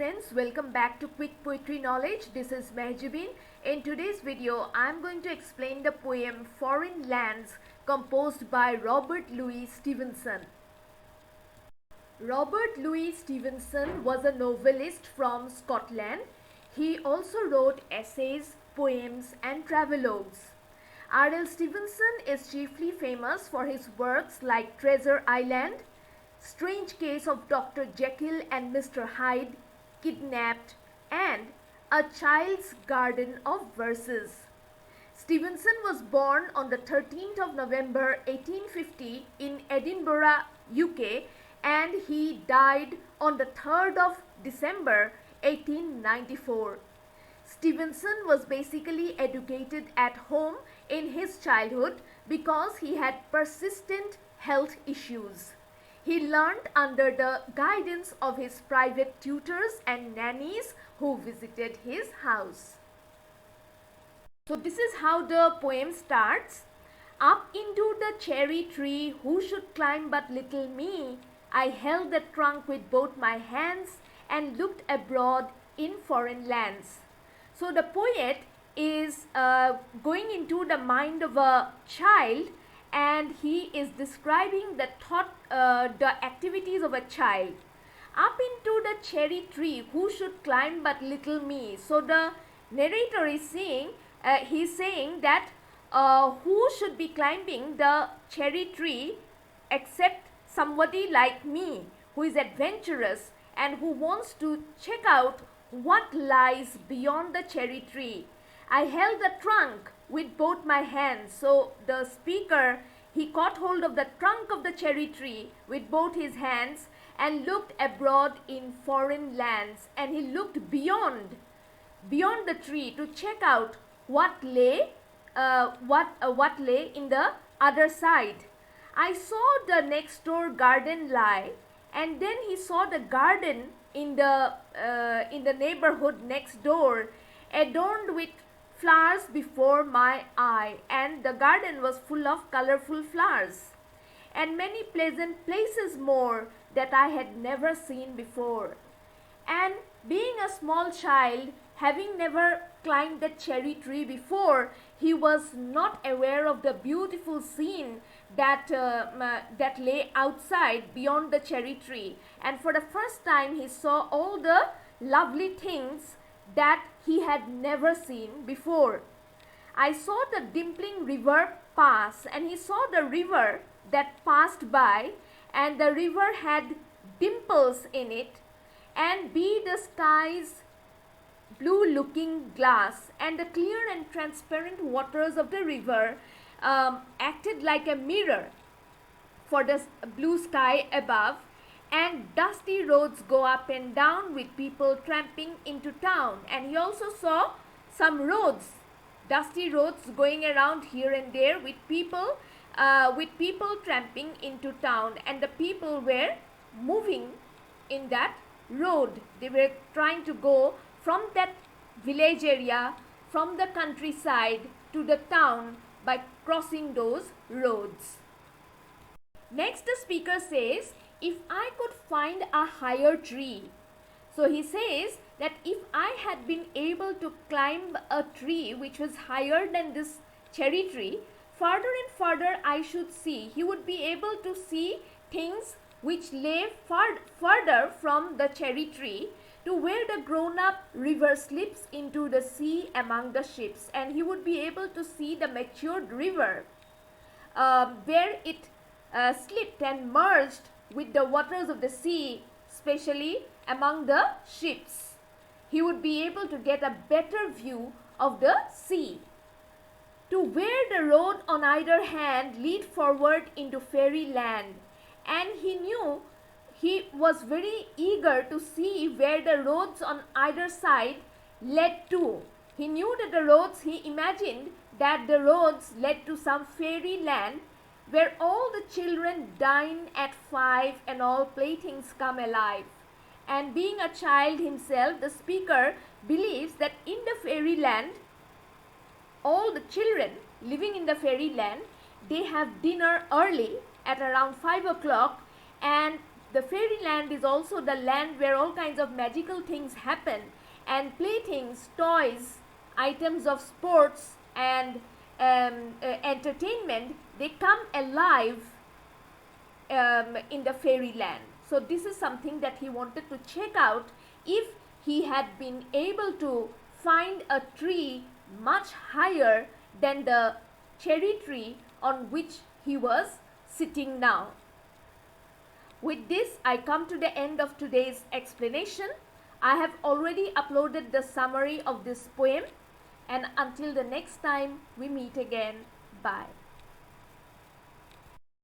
friends, welcome back to Quick Poetry Knowledge. This is Mehjabin. In today's video, I am going to explain the poem Foreign Lands composed by Robert Louis Stevenson. Robert Louis Stevenson was a novelist from Scotland. He also wrote essays, poems and travelogues. R.L. Stevenson is chiefly famous for his works like Treasure Island, Strange Case of Dr. Jekyll and Mr. Hyde, Kidnapped, and A Child's Garden of Verses. Stevenson was born on the 13th of November 1850 in Edinburgh, UK, and he died on the 3rd of December 1894. Stevenson was basically educated at home in his childhood because he had persistent health issues. He learned under the guidance of his private tutors and nannies who visited his house. So this is how the poem starts. Up into the cherry tree, who should climb but little me? I held the trunk with both my hands and looked abroad in foreign lands. So the poet is going into the mind of a child, and he is describing the activities of a child. Up into the cherry tree, who should climb but little me? So the narrator is saying, he's saying that who should be climbing the cherry tree except somebody like me, who is adventurous and who wants to check out what lies beyond the cherry tree. I held the trunk with both my hands. So the speaker, he caught hold of the trunk of the cherry tree with both his hands and looked abroad in foreign lands, and he looked beyond the tree to check out what lay in the other side. I saw the next door garden lie, and then he saw the garden in the neighborhood next door, adorned with flowers before my eye, and the garden was full of colorful flowers, and many pleasant places more that I had never seen before. And being a small child, having never climbed the cherry tree before, he was not aware of the beautiful scene that lay outside beyond the cherry tree. And for the first time, he saw all the lovely things that he had never seen before. I saw the dimpling river pass, and he saw the river that passed by, and the river had dimples in it, and be the sky's blue looking glass, and the clear and transparent waters of the river acted like a mirror for the blue sky above, and dusty roads go up and down with people tramping into town. And he also saw some roads, dusty roads going around here and there with people tramping into town, and the people were moving in that road. They were trying to go from that village area, from the countryside to the town by crossing those roads. Next, the speaker says, if I could find a higher tree. So he says that if I had been able to climb a tree which was higher than this cherry tree, further and further I should see. He would be able to see things which lay further from the cherry tree, to where the grown-up river slips into the sea among the ships, and he would be able to see the matured river where it slipped and merged with the waters of the sea, especially among the ships. He would be able to get a better view of the sea. To where the road on either hand lead forward into fairyland, and he was very eager to see where the roads on either side led to. He knew that he imagined that the roads led to some fairyland where all the children dine at 5 and all playthings come alive. And being a child himself, the speaker believes that in the fairyland, all the children living in the fairyland, they have dinner early at around 5 o'clock, and the fairyland is also the land where all kinds of magical things happen, and playthings, toys, items of sports, and entertainment, they come alive in the fairyland. So this is something that he wanted to check out if he had been able to find a tree much higher than the cherry tree on which he was sitting now. With this, I come to the end of today's explanation. I have already uploaded the summary of this poem, and until the next time we meet again, bye.